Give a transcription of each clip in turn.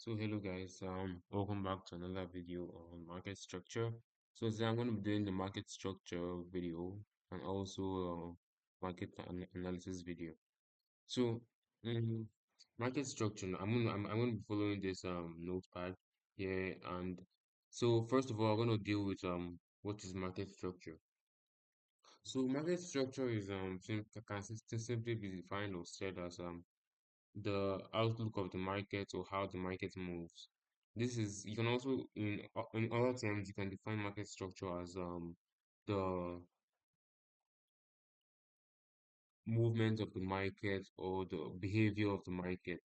So hello guys, welcome back to another video on market structure. So today I'm going to be doing the market structure video and also market analysis video. So um, market structure, I'm going to be following this notepad here, and so first of all, I'm going to deal with what is market structure. So market structure is can simply be defined or said as the outlook of the market or how the market moves. This is you can also in other terms you can define market structure as the movement of the market or the behavior of the market.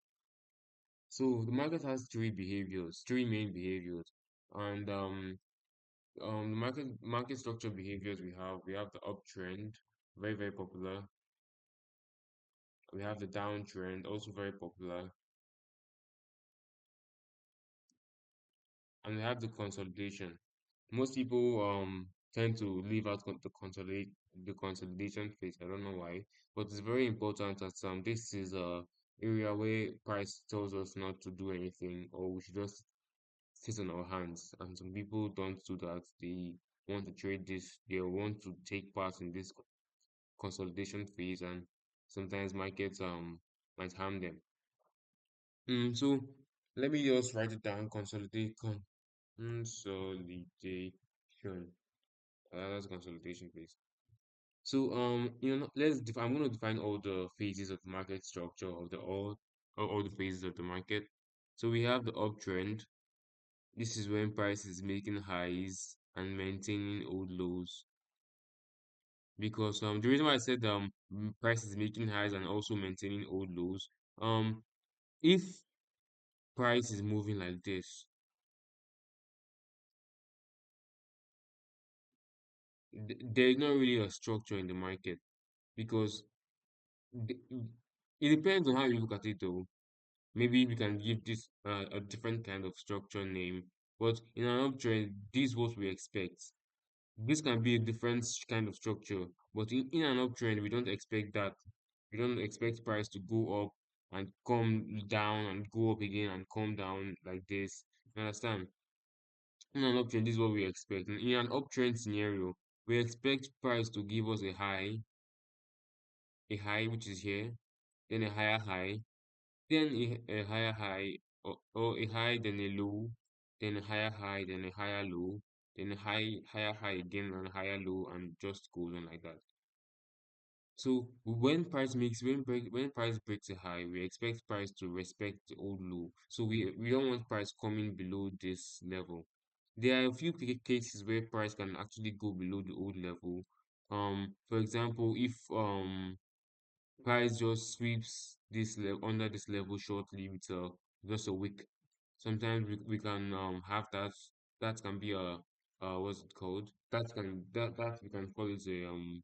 So the market has three main behaviors, and the market structure behaviors we have the uptrend, very popular. We have the downtrend, also very popular, and we have the consolidation. Most people tend to leave out the consolidation phase. I don't know why, but it's very important that this is a area where price tells us not to do anything or we should just sit on our hands. And some people don't do that. They want to trade this. They want to take part in this consolidation phase, and sometimes markets might harm them. So let me just write it down. Consolidation. That's consolidation phase. So I'm going to define all the phases of the market structure of the all the phases of the market. So we have the uptrend. This is when price is making highs and maintaining old lows. Because the reason why I said price is making highs and also maintaining old lows, if price is moving like this, there is not really a structure in the market because the, it depends on how you look at it though. Maybe we can give this a different kind of structure name, but in an uptrend, this is what we expect. This can be a different kind of structure, but in an uptrend, we don't expect that. We don't expect price to go up and come down and go up again and come down like this. You understand? In an uptrend, this is what we expect. In an uptrend scenario, we expect price to give us a high which is here, then a higher high, then a higher high, or a high, then a low, then a higher high, then a higher low, then a higher high again, and a higher low, and just goes on like that. So when price breaks a high, we expect price to respect the old low. So we don't want price coming below this level. There are a few cases where price can actually go below the old level. For example, if price just sweeps this level under this level shortly with just a wick. Sometimes we can have that can be a what's it called? That we can call it a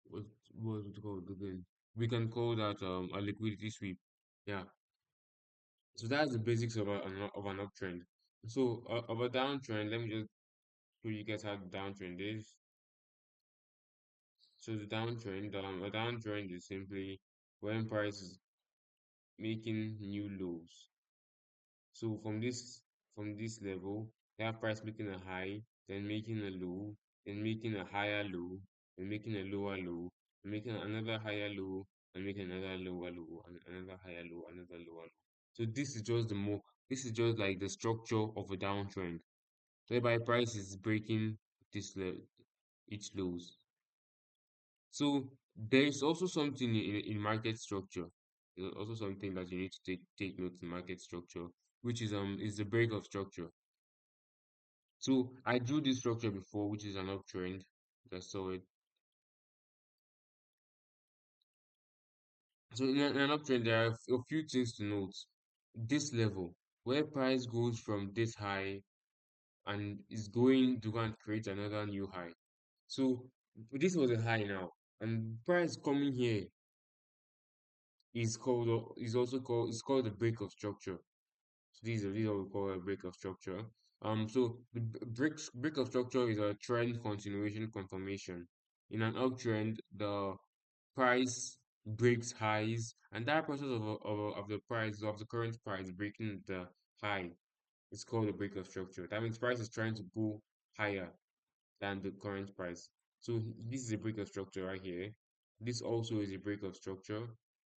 what what's it called again? We can call that a liquidity sweep. Yeah. So that's the basics of an uptrend. So of a downtrend, let me just show you guys how the downtrend is. So the downtrend, a downtrend is simply when price is making new lows. So from this level, you have price making a high, then making a low, then making a higher low, then making a lower low, then making another higher low, and making another lower low, and another higher low, another lower low. So this is just like the structure of a downtrend, whereby price is breaking this level, each lows. So there is also something in market structure. There's also something that you need to take note in market structure, which is the break of structure. So I drew this structure before, which is an uptrend. I saw it. So in an uptrend, there are a few things to note. This level, where price goes from this high and is going to go and create another new high. So this was a high now, and price coming here is also called the break of structure. So these are what we call a break of structure. So the break of structure is a trend continuation confirmation. In an uptrend, the price breaks highs, and that process of the price of the current price breaking the high is called a break of structure. That means price is trying to go higher than the current price. So this is a break of structure right here. This also is a break of structure.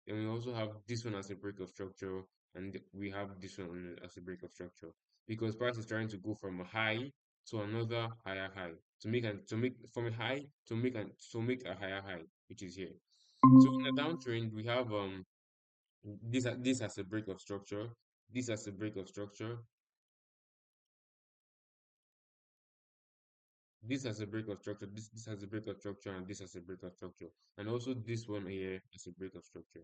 Then we also have this one as a break of structure, and we have this one as a break of structure because price is trying to go from a high to another higher high to make from a high to make a higher high, which is here. So in the downtrend, we have this as a break of structure, this as a break of structure, this has a break of structure, this has a break of structure, and this has a break of structure, and also this one here is a break of structure.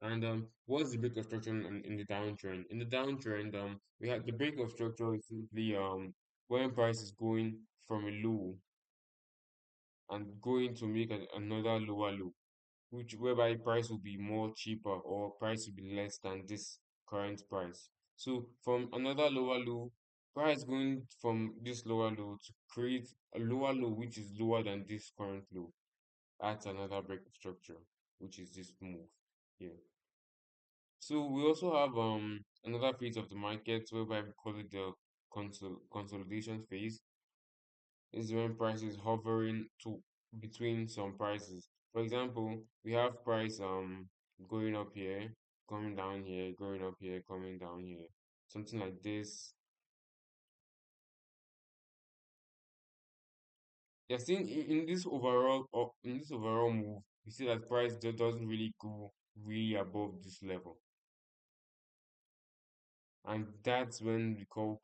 And what's the break of structure in the downtrend? In the downtrend, we have the break of structure is simply when price is going from a low and going to make another lower low, which whereby price will be more cheaper or price will be less than this current price. So from another lower low, price going from this lower low to create a lower low which is lower than this current low. That's another break of structure, which is this move here. So we also have another phase of the market whereby we call it the consolidation phase. This is when price is hovering to between some prices. For example, we have price going up here, coming down here, going up here, coming down here. Something like this. You're seeing in this overall move, you see that price doesn't really go really above this level. And that's when we call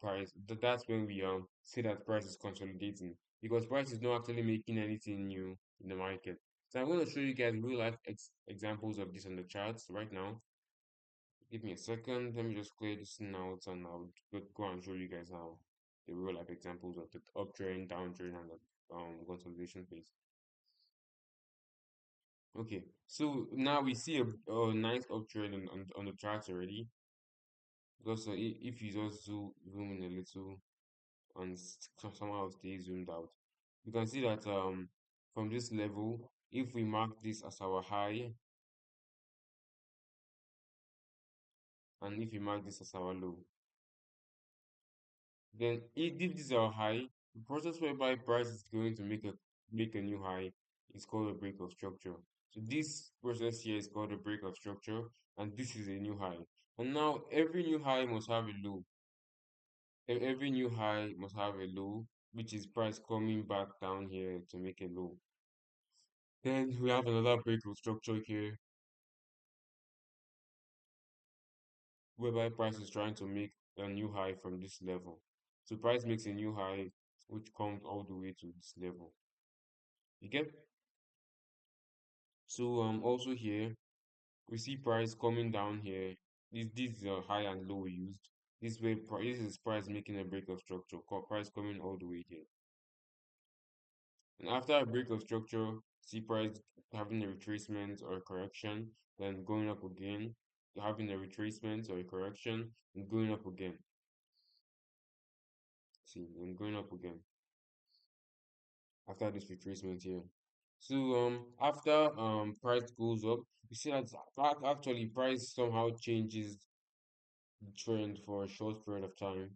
that's when we say that price is consolidating because price is not actually making anything new in the market. So I'm going to show you guys real life examples of this on the charts right now. Give me a second. Let me just clear this thing out and I'll go and show you guys how the real life examples of the uptrend, downtrend, and the consolidation phase. Okay, so now we see a nice uptrend on the charts already because if you just zoom in a little and somehow stay zoomed out. You can see that from this level, if we mark this as our high and if we mark this as our low, then if this is our high, the process whereby price is going to make a new high is called a break of structure. So this process here is called a break of structure, and this is a new high. And now every new high must have a low. Every new high must have a low, which is price coming back down here to make a low. Then we have another break of structure here, whereby price is trying to make a new high from this level. So price makes a new high, which comes all the way to this level. You get? So also here we see price coming down here. This is a high and low used. This is price making a break of structure. Price coming all the way here. And after a break of structure, see price having a retracement or a correction, then going up again, having a retracement or a correction, and going up again. See, and going up again after this retracement here. So after price goes up, you see that actually price somehow changes the trend for a short period of time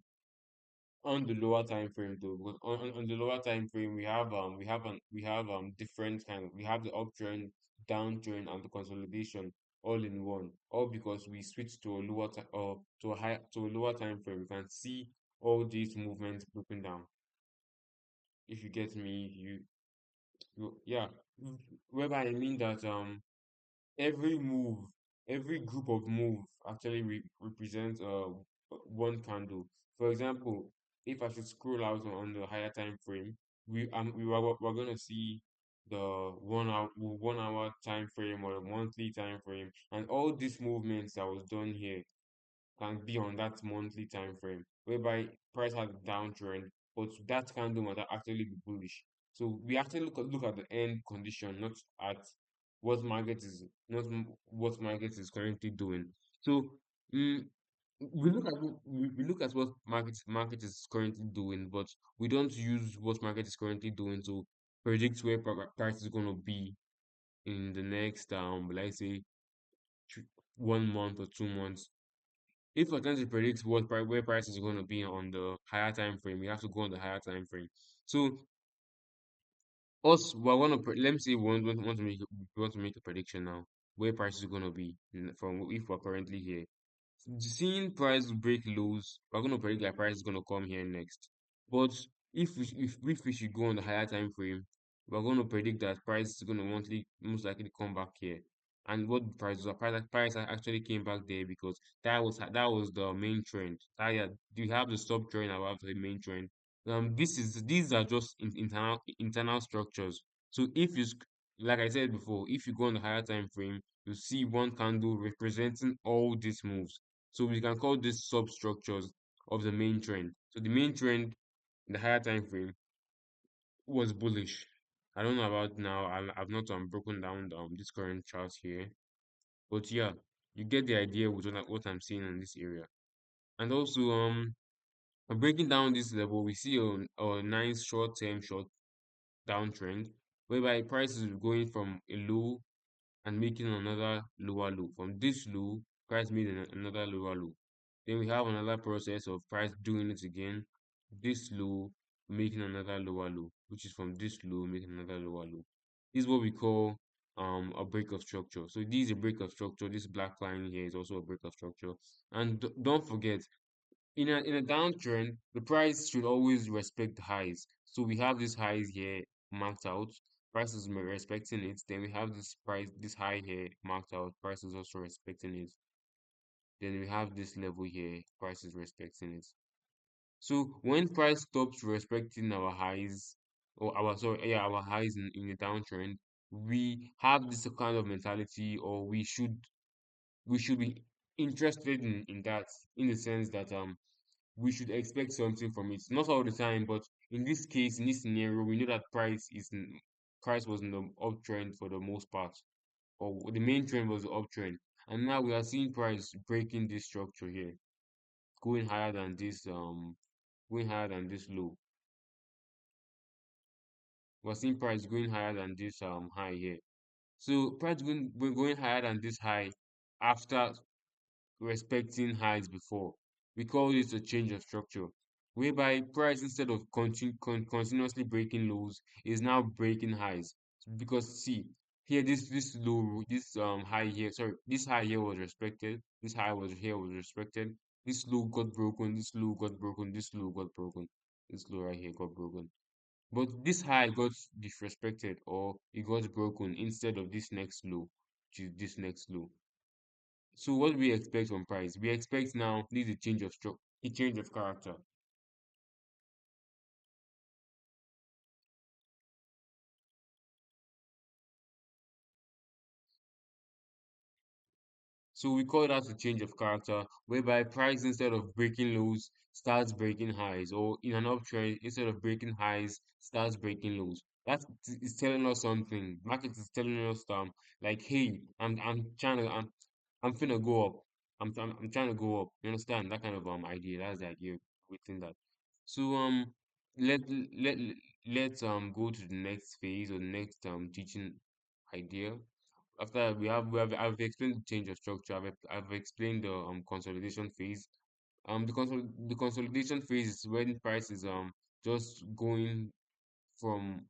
on the lower time frame though, because on the lower time frame we have different kind of we have the uptrend, downtrend, and the consolidation all in one, all because we switched to a lower time or to a lower time frame. You can see all these movements broken down. If you get me, yeah, whereby I mean that every move, every group of move actually represents one candle. For example, if I should scroll out on the higher time frame, we're gonna see the 1 hour time frame or a monthly time frame, and all these movements that was done here can be on that monthly time frame, whereby price has a downtrend, but that candle might actually be bullish. So we actually look at the end condition, not at what market is currently doing. So mm, we look at what market is currently doing, but we don't use what market is currently doing to predict where price is going to be in the next let's say 1 month or 2 months. If we're trying to predict where price is going to be on the higher time frame, we have to go on the higher time frame. So us, we're gonna let me say we want to make a prediction now where price is going to be from if we're currently here. Seeing price break lows, we're going to predict that price is going to come here next. But if we should go on the higher time frame, we're going to predict that price is going to most likely come back here. And what the price was, price actually came back there because that was the main trend. You have the sub trend above the main trend. These are just internal structures. So like I said before, if you go on the higher time frame, you see one candle representing all these moves. So we can call these substructures of the main trend. So the main trend in the higher time frame was bullish. I don't know about now. I've not broken down this current chart here, but yeah, you get the idea with what I'm seeing in this area. And also breaking down this level, we see a nice short downtrend whereby price is going from a low and making another lower low. From this low, price made another lower low. Then we have another process of price doing it again. This low making another lower low, which is from this low making another lower low. This is what we call a break of structure. So this is a break of structure. This black line here is also a break of structure. And don't forget, in a downtrend, the price should always respect the highs. So we have these highs here marked out. Price is respecting it. Then we have this high here marked out. Price is also respecting it. Then we have this level here. Price is respecting it. So when price stops respecting our highs, or our highs in the downtrend, we have this kind of mentality, or we should be interested in that, in the sense that we should expect something from it. Not all the time, but in this case, in this scenario, we know that price was in the uptrend for the most part, or the main trend was the uptrend, and now we are seeing price breaking this structure here, going higher than this low. We're seeing price going higher than this high here. So price going higher than this high after respecting highs before. We call this a change of structure, whereby price instead of continuously breaking lows is now breaking highs. Because see here, this high here, sorry, this high here was respected. This high was respected. This low got broken. This low got broken. This low got broken. This low right here got broken. But this high got disrespected, or it got broken instead of this next low, which is this next low. So what do we expect from price? We expect now this is a change of structure, a change of character. So we call that a change of character, whereby price instead of breaking lows starts breaking highs, or in an uptrend instead of breaking highs starts breaking lows. That is telling us something. Market is telling us like, hey, I'm finna go up. I'm trying to go up. You understand that kind of idea? That's the idea within that. So let let's go to the next phase, or the next teaching idea. After I've explained the change of structure. I've explained the consolidation phase. The consolidation phase is when price is just going from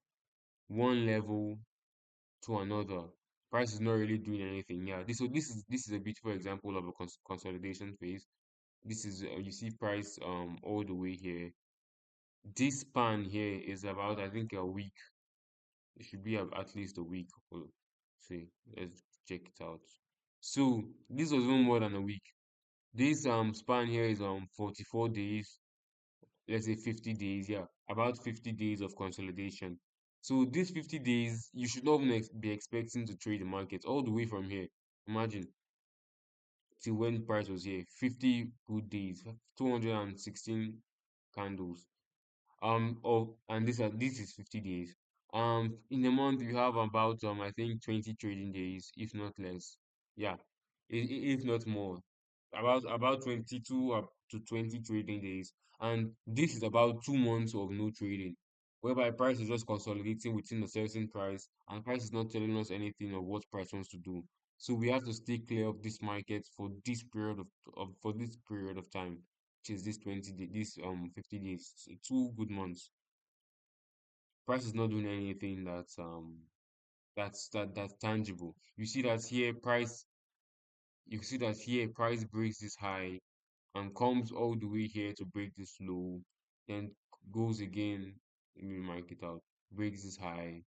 one level to another. Price is not really doing anything. Yeah, this is a beautiful example of a consolidation phase. This is you see price all the way here. This span here is about, I think, a week. It should be at least a week. See, let's check it out. So this was even more than a week. This span here is 44 days, let's say 50 days, yeah, about 50 days of consolidation. So these 50 days, you should not even be expecting to trade the market all the way from here. Imagine till when price was here, 50 good days, 216 candles. And this is 50 days. In a month you have about I think 20 trading days, if not less. Yeah, if not more, about 22 up to 20 trading days, and this is about 2 months of no trading. whereby price is just consolidating within a certain price, and price is not telling us anything of what price wants to do. So we have to stay clear of this market for this period of for this period of time, which is this 50 days, so 2 good months. Price is not doing anything that's tangible. You see that here price breaks this high and comes all the way here to break this low, then goes again, let me mark it out, breaks this high,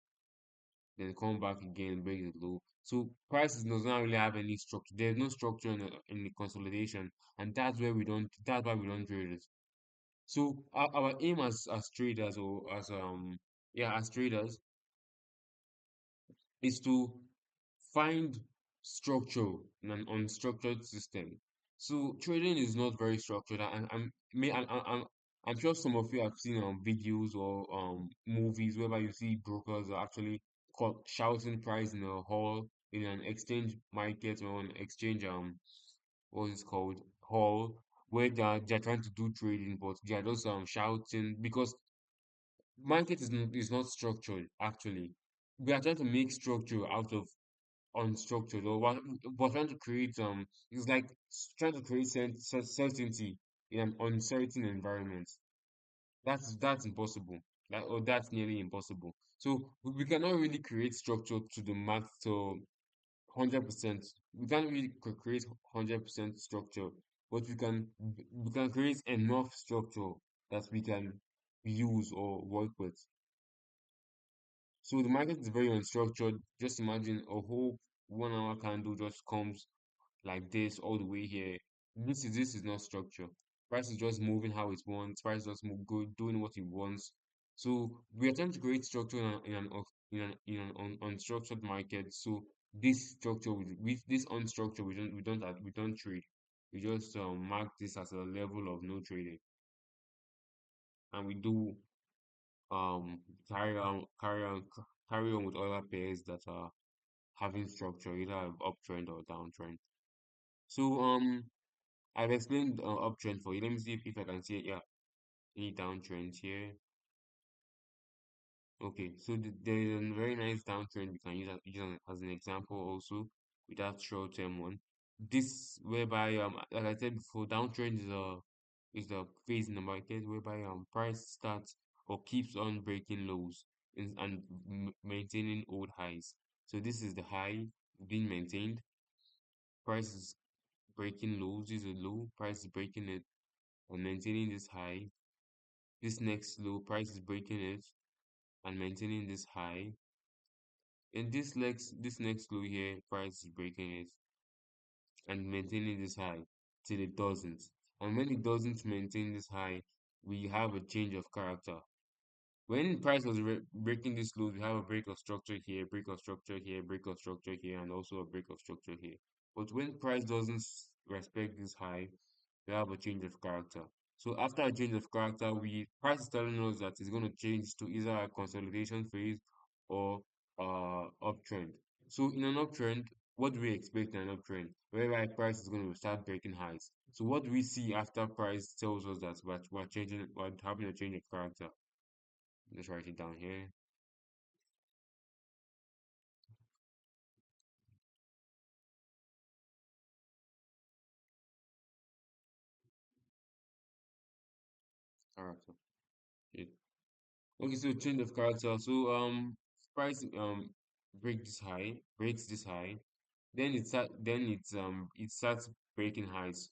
then come back again, break the low. So prices does not really have any structure. There's no structure in the consolidation, and that's why we don't trade it. So our aim as traders or as as traders is to find structure in an unstructured system. So trading is not very structured, and I'm sure some of you have seen videos or movies whereby you see brokers are actually caught shouting price in a hall in an exchange market or an exchange what is it called hall where they're trying to do trading, but they are just shouting because is not structured actually. We are trying to make structure out of unstructured, or we're trying to create it's like trying to create certainty in an uncertain environment. That's impossible. That's nearly impossible. So we cannot really create structure to the max to 100%. We can't really create 100% structure, but we can create enough structure that we can use or work with. So the market is very unstructured. Just imagine a whole 1 hour candle just comes like this all the way here. This is not structure. Price is just moving how it wants. Price just doing what it wants. So we are trying to create structure in an unstructured market. So this structure with this unstructured we don't trade. We just mark this as a level of no trading, and we do carry on with other pairs that are having structure, either uptrend or downtrend. So I've explained uptrend for you. Let me see if I can see it. Yeah, any downtrends here. Okay, so there is a very nice downtrend we can use as an example also with that short-term one. This whereby like I said before, downtrend is the phase in the market whereby price starts or keeps on breaking lows and maintaining old highs. So this is the high being maintained. Price is breaking lows. This is a low. Price is breaking it and maintaining this high. This next low, price is breaking it and maintaining this high. And this next low here, price is breaking it and maintaining this high till it doesn't. And when it doesn't maintain this high, we have a change of character. When price was breaking this low, we have a break of structure here, break of structure here, break of structure here, and also a break of structure here. But when price doesn't respect this high, we have a change of character. So after a change of character, price is telling us that it's going to change to either a consolidation phase or uptrend. So in an uptrend, what do we expect in an uptrend? Whereby price is going to start breaking highs. So what do we see after price tells us that we're having a change of character? Let's write it down here. Character. Yeah. Okay, so change of character. So price breaks this high, then it starts breaking highs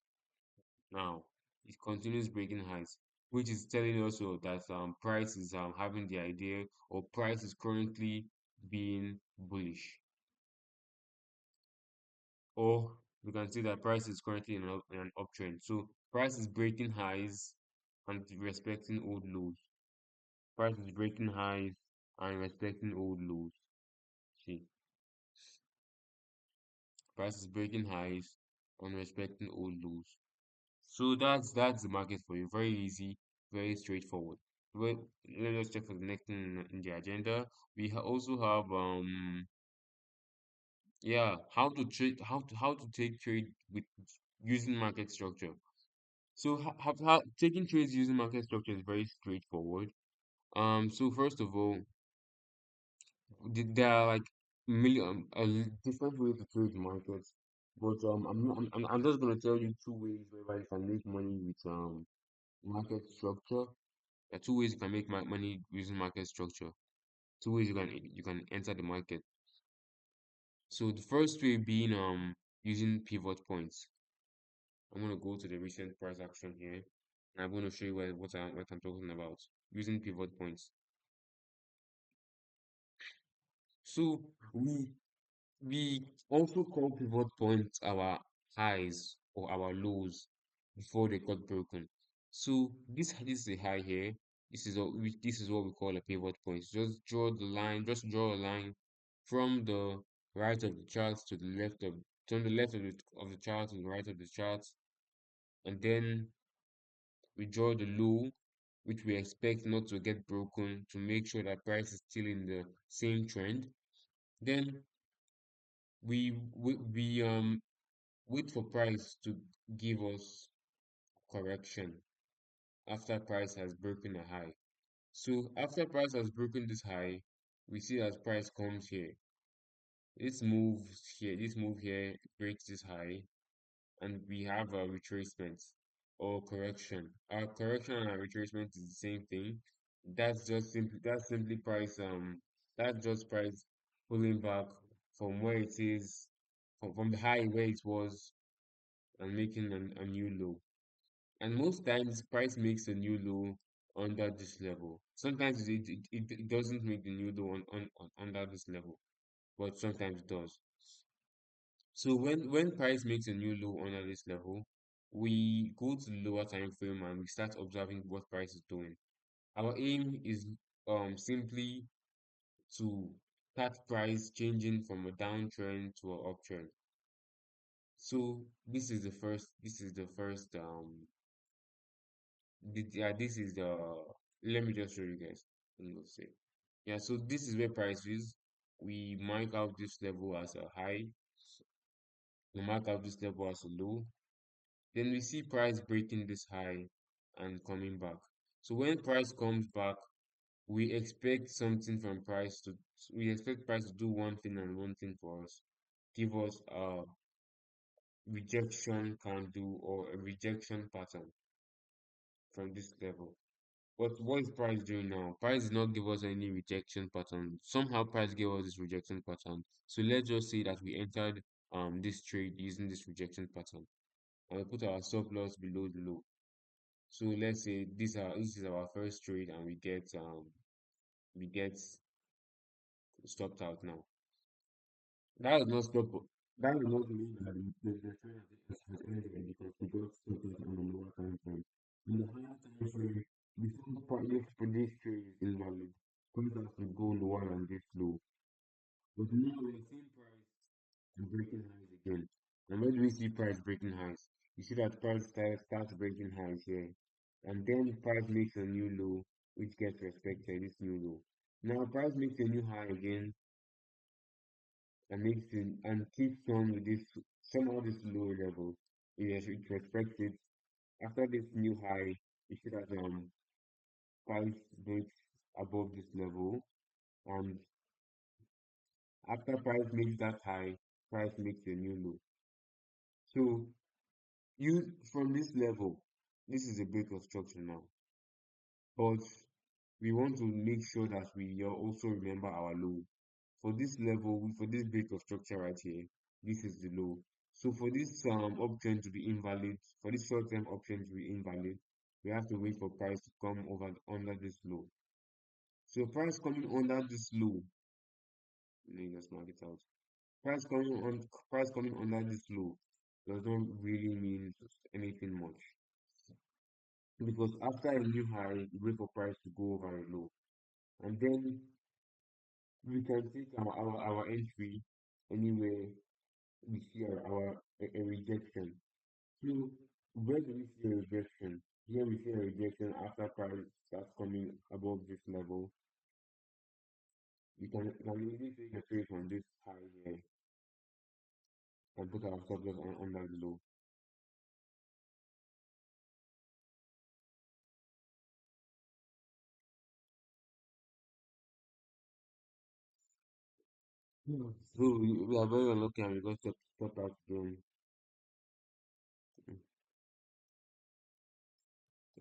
now. It continues breaking highs, which is telling also that price is having the idea or price is currently being bullish. Or we can see that price is currently in an uptrend. So price is breaking highs and respecting old lows. Price is breaking highs and respecting old lows. See, price is breaking highs and respecting old lows. So that's the market for you. Very easy, very straightforward. Well, let us check for the next thing in the agenda. Also have how to trade, how to take trade with using market structure. So taking trades using market structure is very straightforward. So first of all, there are like million different ways to trade markets, but I'm just gonna tell you two ways whereby you can make money with market structure. There are two ways you can make money using market structure. Two ways you can enter the market. So the first way being using pivot points. I'm gonna go to the recent price action here, and I'm gonna show you what I'm talking about using pivot points. So we also call pivot points our highs or our lows before they got broken. So this is a high here. This is what we call a pivot point. Just draw a line from the right of the chart to the left of from the left of the chart to the right of the chart, and then we draw the low, which we expect not to get broken to make sure that price is still in the same trend. Then we wait for price to give us correction after price has broken a high. So after price has broken this high, we see that price comes here. This move here breaks this high, and we have a retracement or correction. Our correction and our retracement is the same thing. That's simply price pulling back from where it is from the high where it was and making a new low. And most times, price makes a new low under this level. Sometimes it doesn't make the new low under this level, but sometimes it does. So when price makes a new low under this level, we go to the lower time frame and we start observing what price is doing. Our aim is simply to start price changing from a downtrend to an uptrend. So this is the let me just show you guys. Let's see. Yeah, so this is where price is. We mark out this level as a high, we mark out this level as a low. Then we see price breaking this high and coming back. So when price comes back, we expect something from price to we expect price to do one thing and one thing for us. Give us a rejection candle or a rejection pattern from this level. But what is price doing now? Price did not give us any rejection pattern. Somehow price gave us this rejection pattern. So let's just say that we entered this trade using this rejection pattern and we put our stop loss below the low. So let's say this is our first trade and we get stopped out now. That is not stop. That does not mean that the trade has ended because we got stopped out on the lower time frame. In the higher time frame, before if this trade is invalid, price has to go lower than this low. But now we're seeing price breaking highs again. And when do we see price breaking highs? You see that price starts breaking highs here. And then price makes a new low, which gets respected, this new low. Now price makes a new high again and keeps on with this somehow this low level. Yes, it respects it. After this new high, you see that price breaks above this level. And after price makes that high, price makes a new low. So you from this level, this is a break of structure now. But we want to make sure that we also remember our low. For this level, for this break of structure right here, this is the low. So for this option to be invalid, for this short-term option to be invalid, we have to wait for price to come over under this low. So price coming under this low, let me just mark it out. Price coming under this low does not really mean anything much. Because after a new high, you wait for price to go over a low. And then we can take our entry anywhere we see a rejection. So where do we see a rejection? Here we see a rejection after price starts coming above this level. We can easily take a trade from this high here and put our stop loss under the low. So we are very unlucky and we got step out again.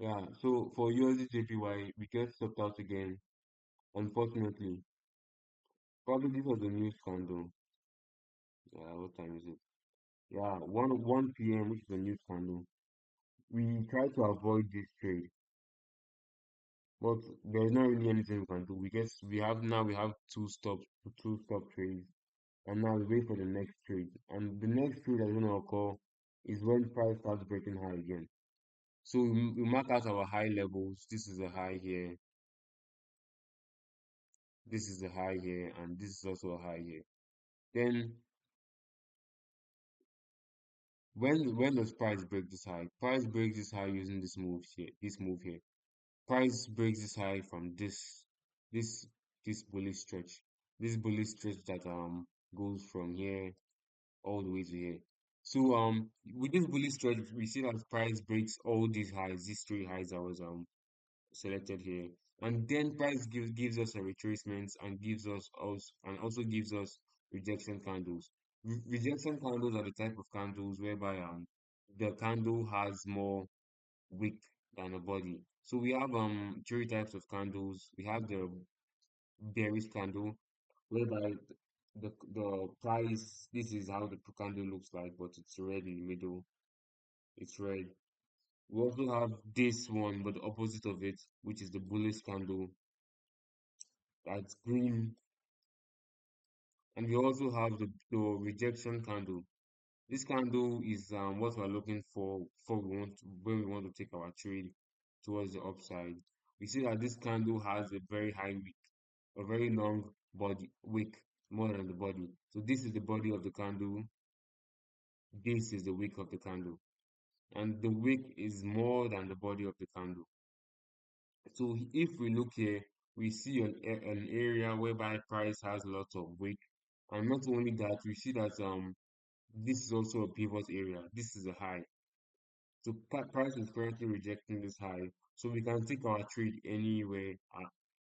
Yeah, so for USD we get stepped out again. Unfortunately, probably this was a news scandal. What time is it? Yeah, 1 p.m., which is a news scandal. We try to avoid this trade, but there's not really anything we can do. We have two stop trades, and now we wait for the next trade. And the next trade that's gonna occur is when price starts breaking high again. So we mark out our high levels. This is a high here, this is a high here, and this is also a high here. Then when does price break this high? Price breaks this high using this move here. Price breaks this high from this this bullish stretch. This bullish stretch that goes from here all the way to here. So with this bullish stretch, we see that price breaks all these highs, these three highs that was selected here. And then price gives us a retracement and also gives us rejection candles. Rejection candles are the type of candles whereby the candle has more wick than a body. So we have three types of candles. We have the bearish candle whereby the price, this is how the candle looks like, but it's red in the middle. It's red. We also have this one, but the opposite of it, which is the bullish candle, that's green. And we also have the rejection candle. This candle is what we're looking for when we want to take our trade towards the upside. We see that this candle has a very high wick, a very long body wick, more than the body. So this is the body of the candle. This is the wick of the candle, and the wick is more than the body of the candle. So if we look here, we see an area whereby price has lots of wick, and not only that, we see that this is also a pivot area. This is a high. So price is currently rejecting this high, so we can take our trade anywhere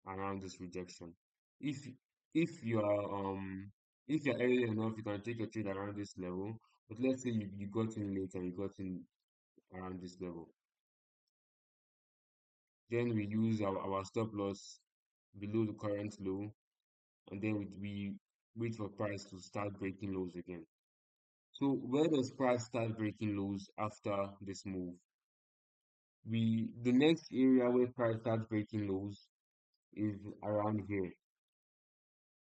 around this rejection. If if you are if you're early enough, you can take your trade around this level. But let's say you got in late and you got in around this level. Then we use our stop loss below the current low, and then we wait for price to start breaking lows again. So where does price start breaking lows after this move? The next area where price starts breaking lows is around here.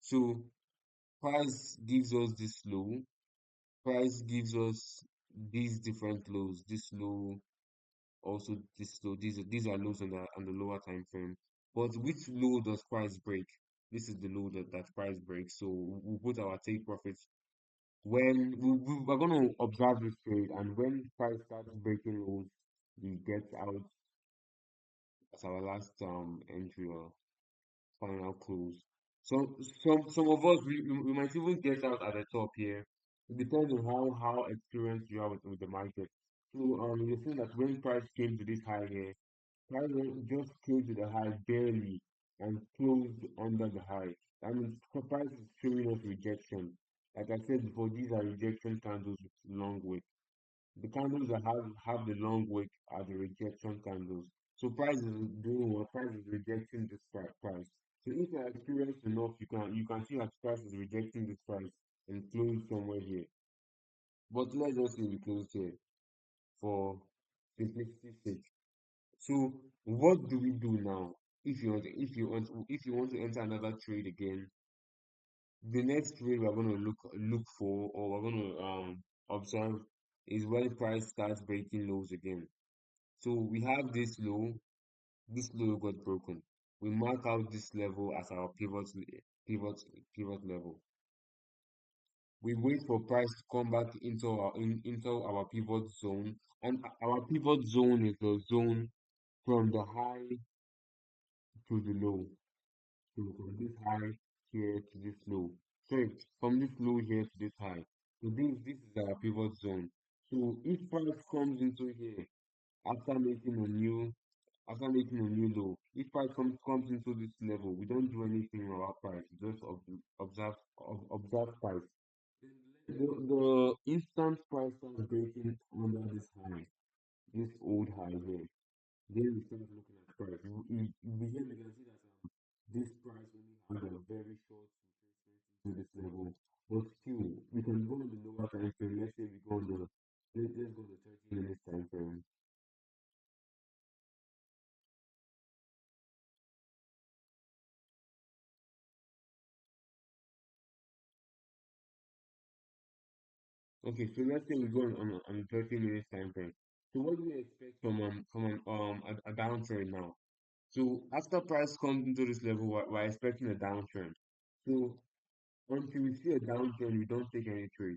So price gives us this low, price gives us these different lows, this low, also this low. These are lows on the lower time frame. But which low does price break? This is the low that price breaks. So we'll put our take profits when we're going to observe this trade, and when price starts breaking lows, we get out as our last entry or final close. So some of us we might even get out at the top here. It depends on how experienced you are with the market. So you see that when price came to this high here, price just came to the high barely and closed under the high. That means price is showing us rejection. Like I said before, these are rejection candles with long wick. The candles that have the long wick are the rejection candles. So price is doing what? Price is rejecting this price. So if you're experienced enough, you can see that price is rejecting this price and close somewhere here. But let's just say we close here for simplicity's sake. So what do we do now? If you want to enter another trade again, the next trade we're going to look for, or we're going to observe, is when price starts breaking lows again. So we have this low got broken. We mark out this level as our pivot pivot level. We wait for price to come back into our pivot zone, and our pivot zone is the zone from the high to the low. So from this high here to this low. Sorry, from this low here to this high. So this is our pivot zone. So if price comes into here after making a new after making a new low. If price comes into this level, we don't do anything about price. We just observe price. The instant price starts breaking under this high, this old high here. Then we start looking at price. We can see that this price only had a very short retracement into this level. But still, we can go on the lower time frame. Let's say we go on the let's go on the 30 minutes time frame. Okay, so let's say we go on 30 minutes time frame. So what do we expect from a downtrend now? So after price comes into this level, we're expecting a downtrend. So until we see a downtrend, we don't take any trade.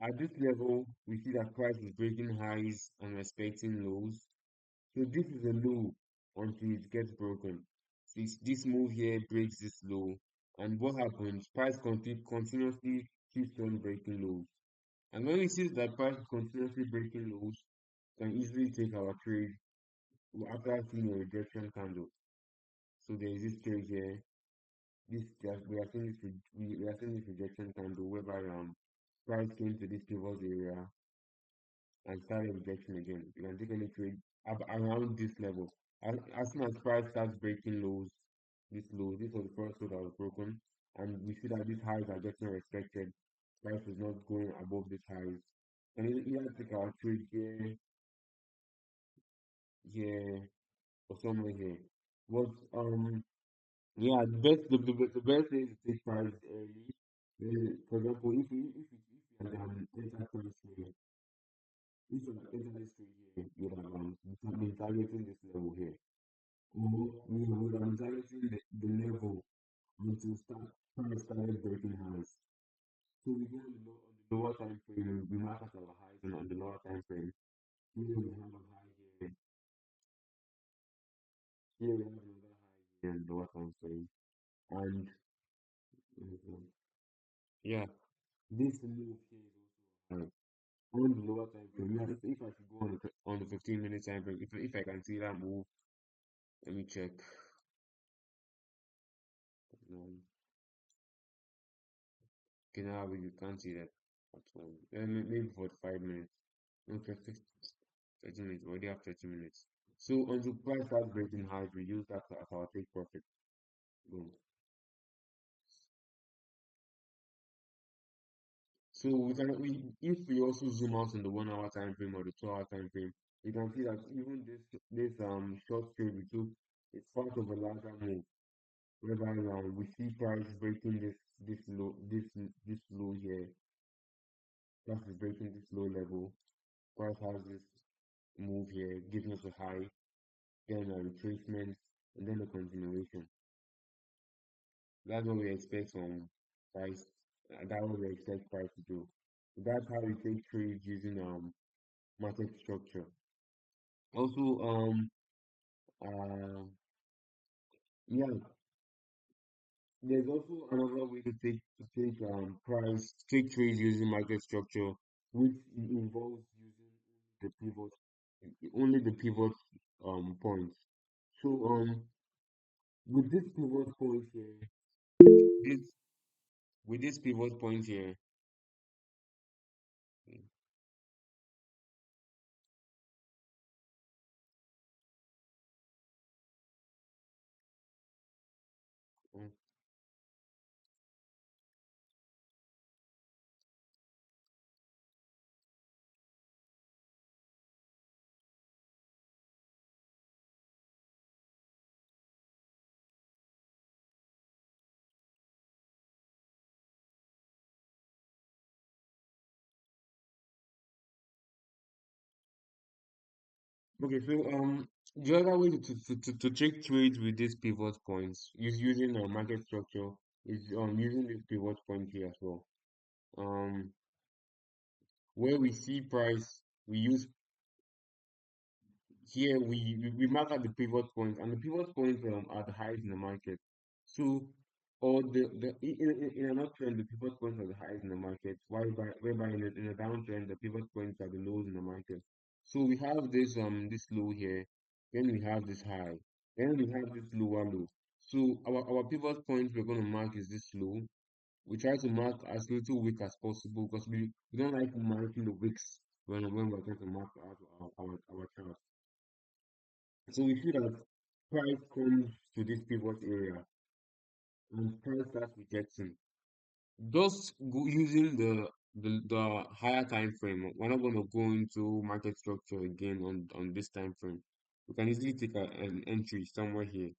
At this level, we see that price is breaking highs and respecting lows. So this is a low until it gets broken. This move here breaks this low. And what happens? Price continuously keeps on breaking lows. And when we see that price is continuously breaking lows, we can easily take our trade after seeing a rejection candle. So there is this trade here. We are seeing we are seeing this rejection candle whereby price came to this pivot area and started rejection again. You can take any trade up around this level. As soon as price starts breaking lows, this was the first low that was broken, and we see that these highs are getting respected. Price is not going above these highs. And either take our trade here, here, or somewhere here. But yeah, the best way is to take price early. For example, if you enter price here, if you enter this trade here, you would have been targeting this level here. Or we would have been targeting the level until price started breaking highs. So we go on the lower time frame, we mark as our highs and on the lower time frame. Here we have a high here. Here we have another high here in the lower time frame. And yeah, this move here is also high. On the lower time frame, yes, if I should go on the 15-minute time frame, if I can see that move, let me check. Um, okay, now you can't see that at all. Maybe for 5 minutes. Okay, 30 minutes. We already have 30 minutes. So until price starts breaking highs, we use that as our take profit. Boom. So if we also zoom out on the 1 hour time frame or the 2 hour time frame, you can see that even this short trade we took is part of a larger move. Whereby we see price breaking this low here. Price is breaking this low level. Price has this move here, giving us a high, then a retracement, and then a continuation. That's what we expect from price. That's what we expect price to do. So that's how we take trades using market structure. Also, uh, yeah, there's also another way to take take trades using market structure, which involves using only the pivot points. So with this pivot point here, this with this pivot point here, mm, okay, so the other way to take trades with these pivot points is using a market structure is using this pivot point here as well. Um, where we see price, we use here we mark out the pivot points, and the pivot points are the highs in the market. So, or in an uptrend, the pivot points are the highs in the market, whereby in a downtrend, the pivot points are the lows in the market. So we have this low here. then we have this high, then we have this lower low. So our pivot point we're going to mark is this low. We try to mark as little wick as possible because we don't like marking the wicks when we're trying to mark our chart. So we see that price comes to this pivot area and price starts rejecting. Using the higher time frame, we're not going to go into market structure again on this time frame. We can easily take an entry somewhere here,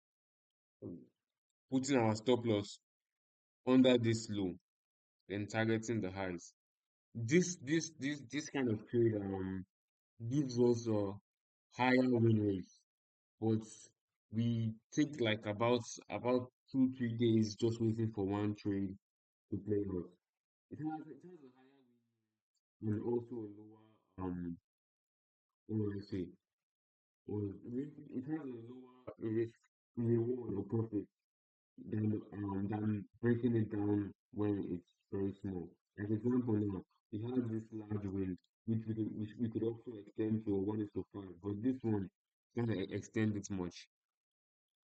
putting our stop loss under this low, then targeting the highs. This kind of trade gives us a higher win rate, but we take like about 2 3 days just waiting for one trade to play out. It has a higher win rate and also a lower what do I say? It has a lower risk reward or profit than breaking it down when it's very small. As example now, we have this large win which we could also extend to 1:5, but this one can't extend it much.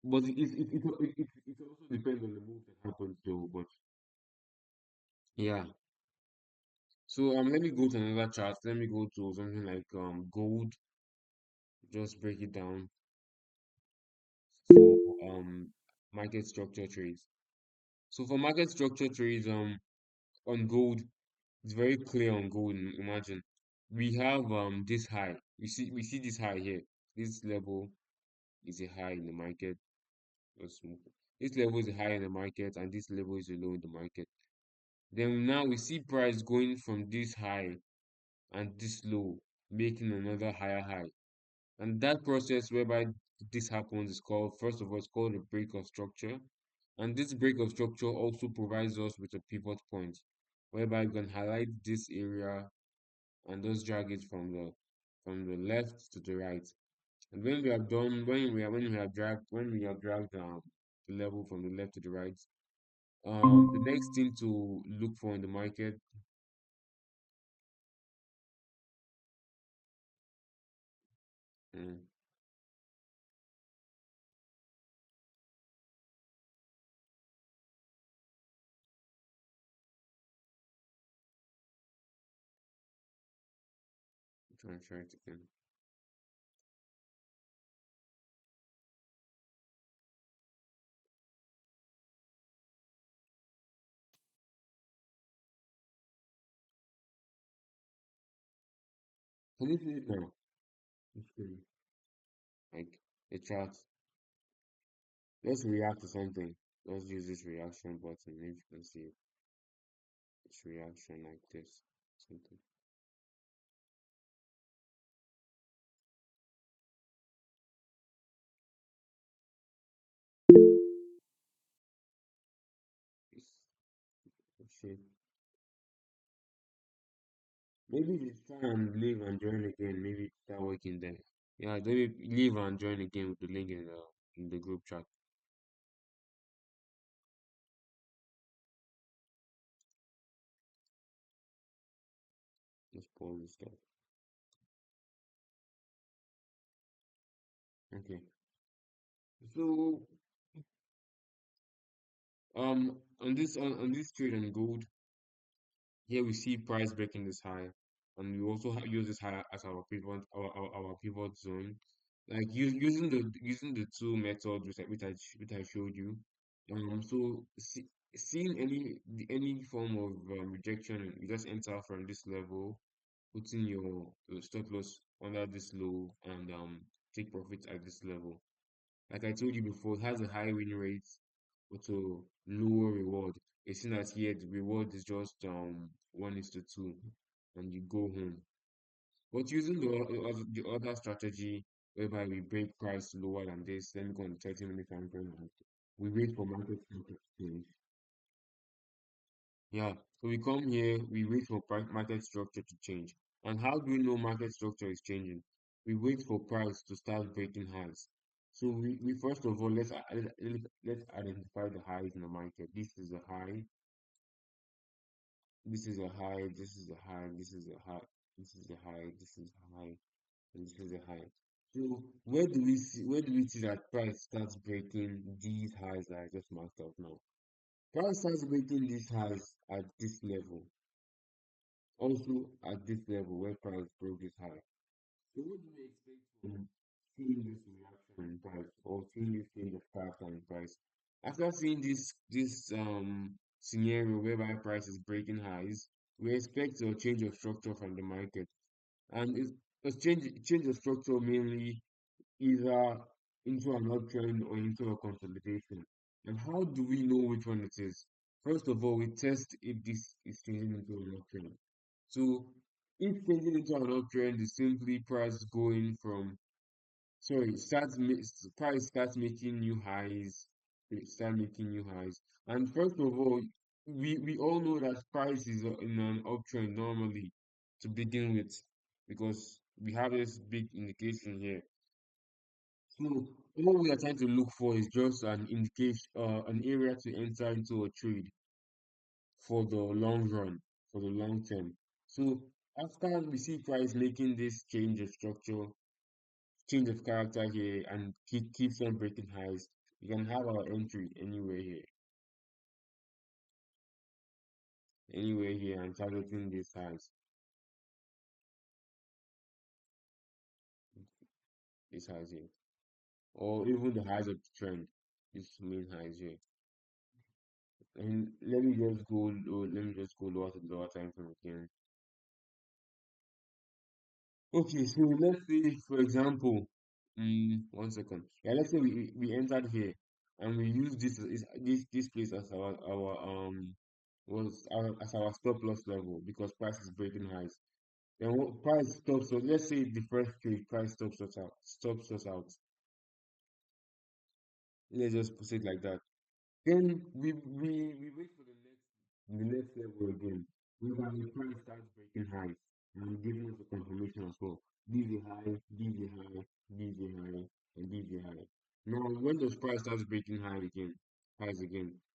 But it also depends on the move that happens too. But yeah. So let me go to another chart. Let me go to something like gold. Just break it down for market structure trades. So for market structure trades on gold, it's very clear on gold. Imagine we have this high. We see this high here. This level is a high in the market. Let's move. This level is a high in the market, and this level is a low in the market. Then now we see price going from this high and this low, making another higher high. And that process whereby this happens is called, first of all, it's called a break of structure. And this break of structure also provides us with a pivot point, whereby we can highlight this area and just drag it from the left to the right. And when we have done, when we have dragged the level from the left to the right, the next thing to look for in the market, I'm trying to try it again. Can you see it now? Okay. Like a chart. Let's react to something. Let's use this reaction button. If you can see it, it's reaction like this. Something. It's, shit. Maybe just try and leave and join again. Maybe start working there. Yeah, maybe leave and join again with the link in the group chat. Let's pause this stuff. Okay. So on this trade on gold, here we see price breaking this high, and we also use this high as our pivot zone. Like using the two methods which I showed you. Seeing any form of rejection, you just enter from this level, putting your stop loss under this low, and take profit at this level. Like I told you before, it has a high win rate but a lower reward. It's seen as here the reward is just 1:2, and you go home. But using the other strategy whereby we break price lower than this, let me go on the 30-minute time frame and we wait for market structure to change. Yeah, so we come here, we wait for market structure to change. And how do we know market structure is changing? We wait for price to start breaking highs. So we first of all, let's identify the highs in the market. This is a high, this is a high, this is a high, this is a high, this is a high, this is a high, and this is a high. So where do we see that price starts breaking these highs that I just marked out now? Price starts breaking these highs at this level, also at this level where price broke this high. So what do we expect from seeing this reaction in price or seeing this change of character in price? After seeing this scenario whereby price is breaking highs, we expect a change of structure from the market. And it's a change of structure mainly either into an uptrend or into a consolidation. And how do we know which one it is? First of all, we test if this is changing into an uptrend. So if changing into an uptrend is simply price going from sorry, price starts making new highs, it start making new highs. And first of all, we all know that price is in an uptrend normally to begin with because we have this big indication here. So all we are trying to look for is just an indication, an area to enter into a trade for the long run, for the long term. So after we see price making this change of structure, change of character here, and keeps on breaking highs, we can have our entry anywhere here, and targeting these highs, here, or even the highs of the trend, these main highs here. And let me just go lower to lower time frame again. Okay, so let's say, for example, 1 second. Yeah, let's say we entered here and we use this place as as our stop loss level because price is breaking highs. Then what price stops us? Let's say the first trade price stops us out. Stops us out. Let's just put it like that. Then we wait for the next level again. Whereby the price starts breaking highs and giving us a confirmation as well. This is a high, this is a high, this is a high, and this is a high. Now when those price starts breaking highs again,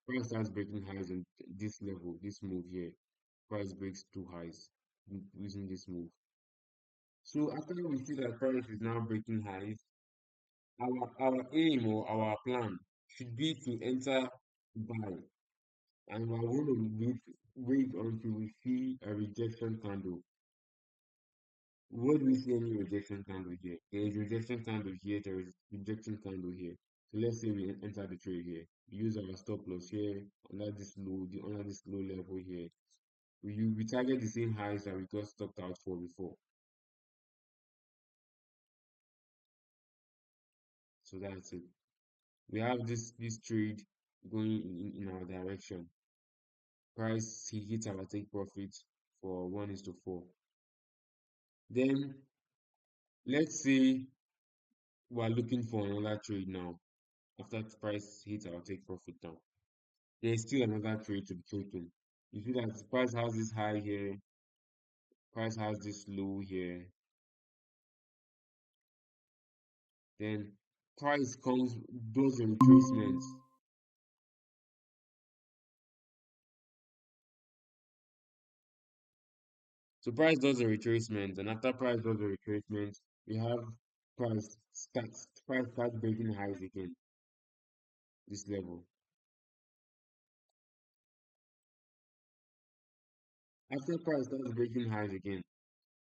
price starts breaking highs in this level, this move here, price breaks two highs using this move. So after we see that price is now breaking highs, our aim or our plan should be to enter buy, and we're going to wait until we see a rejection candle. Where do we see any rejection candle here? There is rejection candle here, there is rejection candle here. So let's say we enter the trade here. We use our stop loss here under this low level here. We target the same highs that we got stopped out for before. So that's it. We have this trade going in our direction. Price he hit our take profit for 1:4. Then let's say we're looking for another trade now. After the price hits our take profit now, there's still another trade to be taken. You see that the price has this high here, price has this low here, then price comes does a retracement. So price does a retracement, and after price does a retracement, we have price starts breaking highs again, this level. After price starts breaking highs again,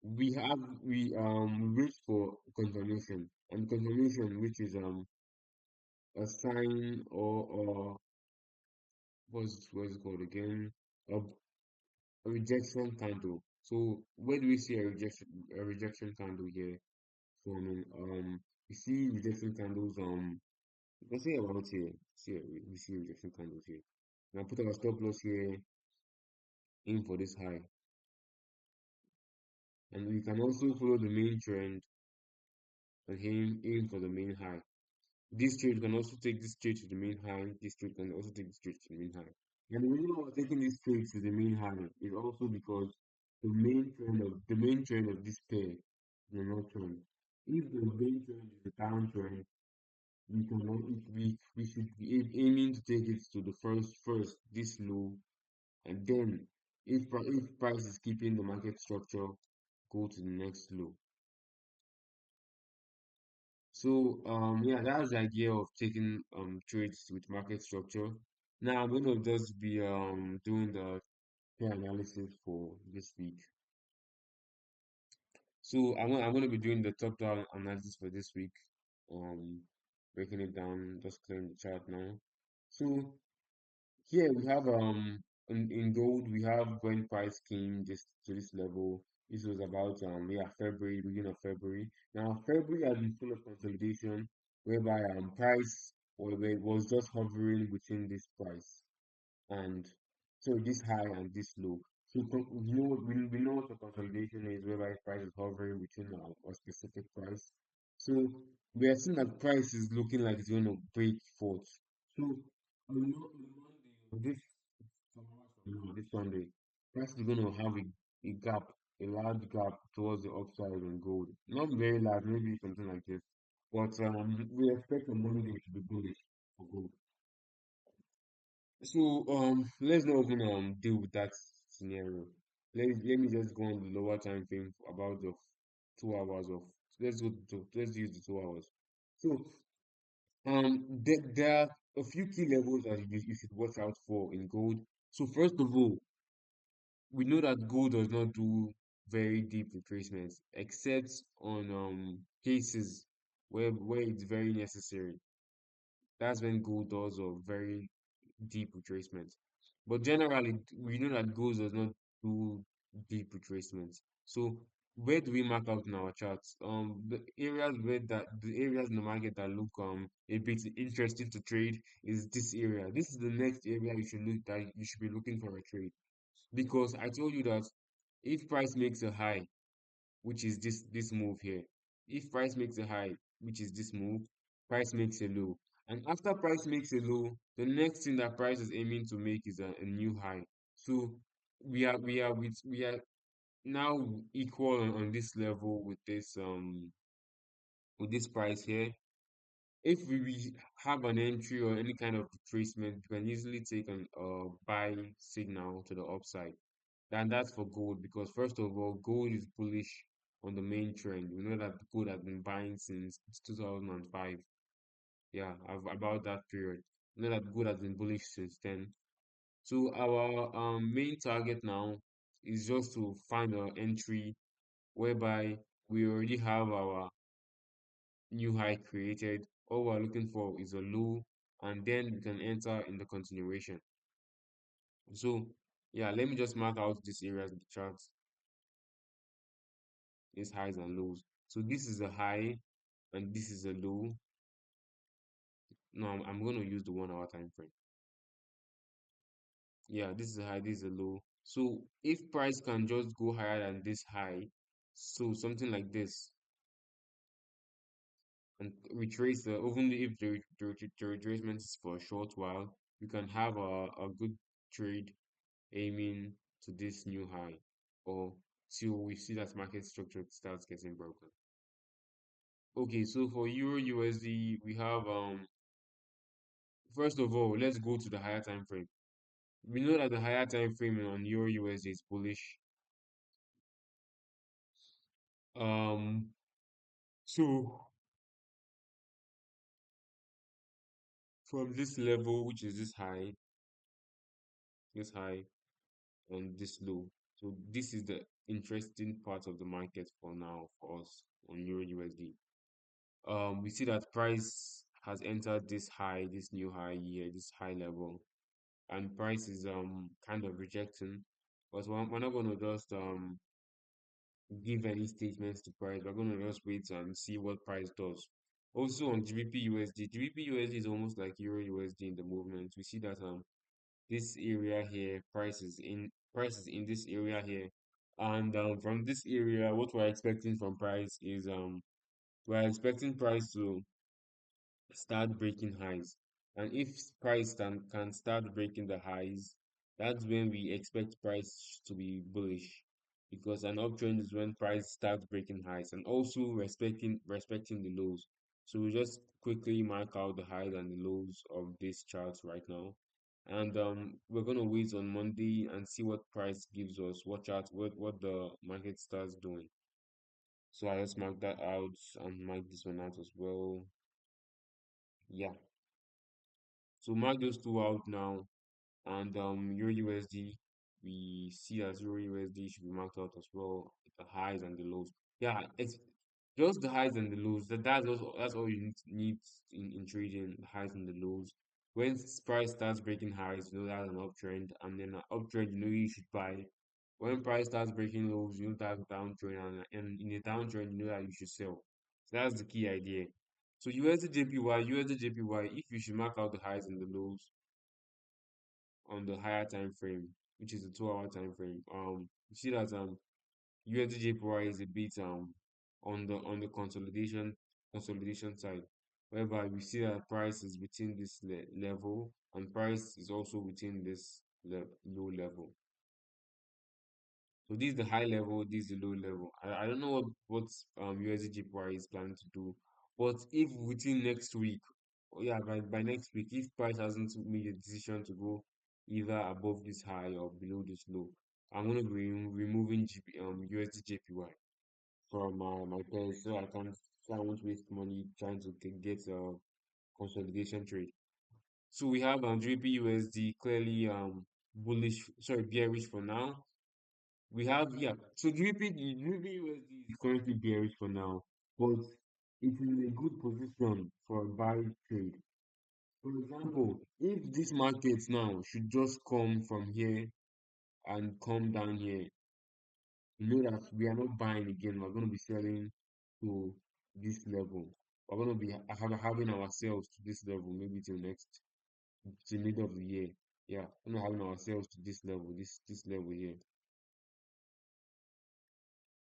we wait for confirmation, and confirmation which is a sign or what's it called again, a, a rejection candle. So where do we see a rejection candle here forming? We see rejection candles let's say about here. See, we see rejection candles here. Now put our stop loss here, aim for this high, and we can also follow the main trend and aim for the main high. This trade can also take this trade to the main high. This trade can also take this trade to the main high. And the reason why we're taking this trade to the main high is also because the main trend of this pair is an uptrend. If the main trend is a downtrend, we should be aiming to take it to the first this low, and then if price is keeping the market structure, go to the next low. So yeah, that's the idea of taking trades with market structure. Now I'm gonna just be doing the pair analysis for this week. So I'm gonna be doing the top down analysis for this week. Um Breaking it down, just clearing the chart now. So here we have in gold we have when price came this to this level. This was about yeah, February, beginning of February. Now February has been full of consolidation whereby price was just hovering within this price, and so this high and this low. So we know what the consolidation is, whereby price is hovering between a specific price. So we are seeing that price is looking like it's going to break forth. So on Monday, this Sunday, price is going to have a gap, a large gap towards the upside in gold. Not very large, maybe something like this. But we expect on Monday to be bullish for gold. So let's not even deal with that scenario. Let me just go on the lower time frame about the 2 hours of let's use the 2 hours. So there are a few key levels that you should watch out for in gold. So first of all, we know that gold does not do very deep retracements except on cases where it's very necessary. That's when gold does a very deep retracement. But generally, we know that gold does not do deep retracements. So where do we mark out in our charts? The areas in the market that look a bit interesting to trade is this area. This is the next area you should be looking for a trade. Because I told you that if price makes a high, which is this move here. If price makes a high, which is this move, price makes a low. And after price makes a low, the next thing that price is aiming to make is a new high. So we are now equal on this level with this price here. If we have an entry or any kind of retracement, we can easily take an buy signal to the upside. And that's for gold because first of all, gold is bullish on the main trend. We know that gold has been buying since 2005. Yeah, about that period. We know that gold has been bullish since then. So our main target now is just to find an entry whereby we already have our new high created. All we're looking for is a low, and then we can enter in the continuation. So yeah, let me just mark out these areas in the chart, these highs and lows. So this is a high and this is a low. No, I'm going to use the 1 hour time frame. Yeah, this is a high, this is a low. So if price can just go higher than this high, so something like this, and retrace even if the retracement is for a short while, you can have a good trade aiming to this new high or till we see that market structure starts getting broken. Okay, so for Euro USD, we have first of all, let's go to the higher time frame. We know that the higher time frame on Euro USD is bullish. Um, so from this level, which is this high, and this low. So this is the interesting part of the market for now for us on Euro USD. We see that price has entered this high, this new high here, this high level, and price is kind of rejecting. But we're not going to just give any statements to price. We're going to just wait and see what price does. Also on GBP USD, GBP USD is almost like Euro USD in the movement. We see that this area here, price is in this area here, and from this area, what we're expecting from price is we're expecting price to start breaking highs. And if price can start breaking the highs, that's when we expect price to be bullish. Because an uptrend is when price starts breaking highs and also respecting the lows. So we just quickly mark out the highs and the lows of this chart right now. And we're gonna wait on Monday and see what price gives us, what chart, what the market starts doing. So I just mark that out and mark this one out as well. Yeah. So mark those two out now. And Euro USD, we see as Euro USD should be marked out as well, the highs and the lows. Yeah, it's just the highs and the lows. That's all you need in trading, the highs and the lows. When price starts breaking highs, you know that's an uptrend, and then an uptrend, you know you should buy. When price starts breaking lows, you know that's a downtrend, and in a downtrend, you know that you should sell. So that's the key idea. So USD JPY, if you should mark out the highs and the lows on the higher time frame, which is the 2 hour time frame. You see that USD JPY is a bit on the consolidation side, whereby we see that price is within this level and price is also within this low level. So this is the high level, this is the low level. I don't know what USD JPY is planning to do, but if within next week, oh yeah, by next week, if price hasn't made a decision to go either above this high or below this low, I'm going to be removing USD JPY from my pairs so I won't waste money trying to get a consolidation trade. So we have GBP USD clearly bullish, sorry, bearish for now. We have, yeah. So GBP USD is currently bearish for now, but it's in a good position for a buy trade. For example, if this market now should just come from here and come down here, you know that we are not buying again. We're going to be selling to this level. We're going to be having ourselves to this level, maybe till next, till middle of the year. Yeah, we're not having ourselves to this level, this level here.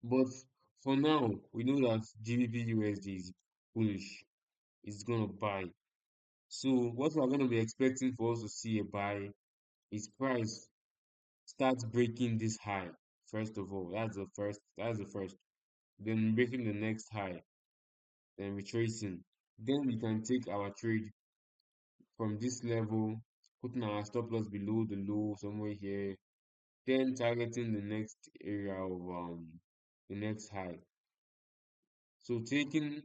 But for now, we know that GBP USD is bullish. It's gonna buy. So what we're gonna be expecting for us to see a buy is price starts breaking this high. First of all, That's the first. Then breaking the next high. Then retracing. Then we can take our trade from this level, putting our stop loss below the low somewhere here. Then targeting the next area of the next high. So taking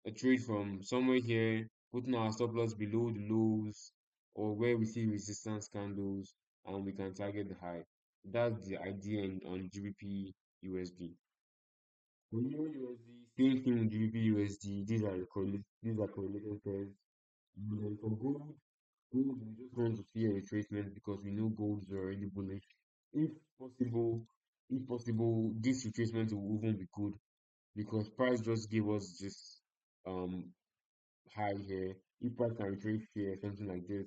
a trade from somewhere here, putting our stop loss below the lows or where we see resistance candles, and we can target the high. That's the idea on GBP USD. For Euro USD, same thing with GBP USD. These are correlated pairs. And then for gold we just want to see a retracement because we know gold is already bullish. If possible, if possible, this retracement will even be good because price just gave us this um high here. If price can retrace here, something like this,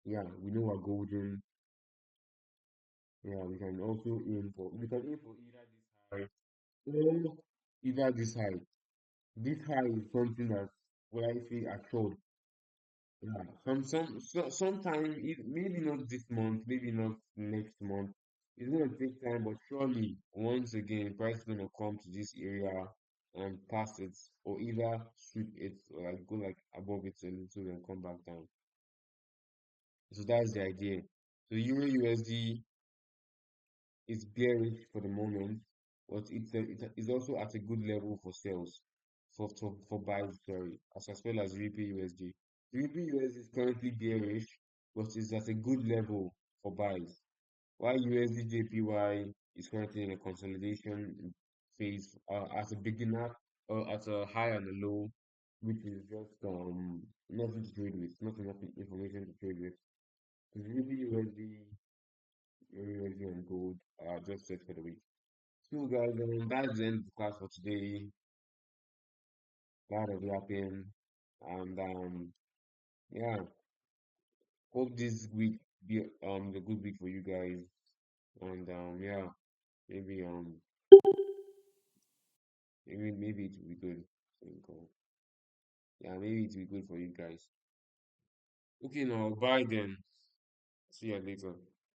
yeah, we know we're golden. Yeah, we can aim for either this high or either this high. This high is something that what I say assured. Yeah, sometime maybe not this month, maybe not next month. It's gonna take time, but surely once again, price is gonna come to this area and pass it, or either sweep it, or like go like above it a little and come back down. So that's the idea. So Euro USD is bearish for the moment, but it's also at a good level for sales, for buys, sorry, as well as GBP USD. GBP USD is currently bearish, but it's at a good level for buys. While USD JPY is currently in a consolidation phase as a beginner or at a high and a low, which is just nothing to trade with, not enough information to trade with. GBP USD Energy and gold are just set for the week. So guys, that's the end of the class for today. Glad of yapping. And yeah, hope this week be a good week for you guys. And yeah, maybe maybe it will be good. Yeah, maybe it will be good for you guys. Okay now, bye then. See you later.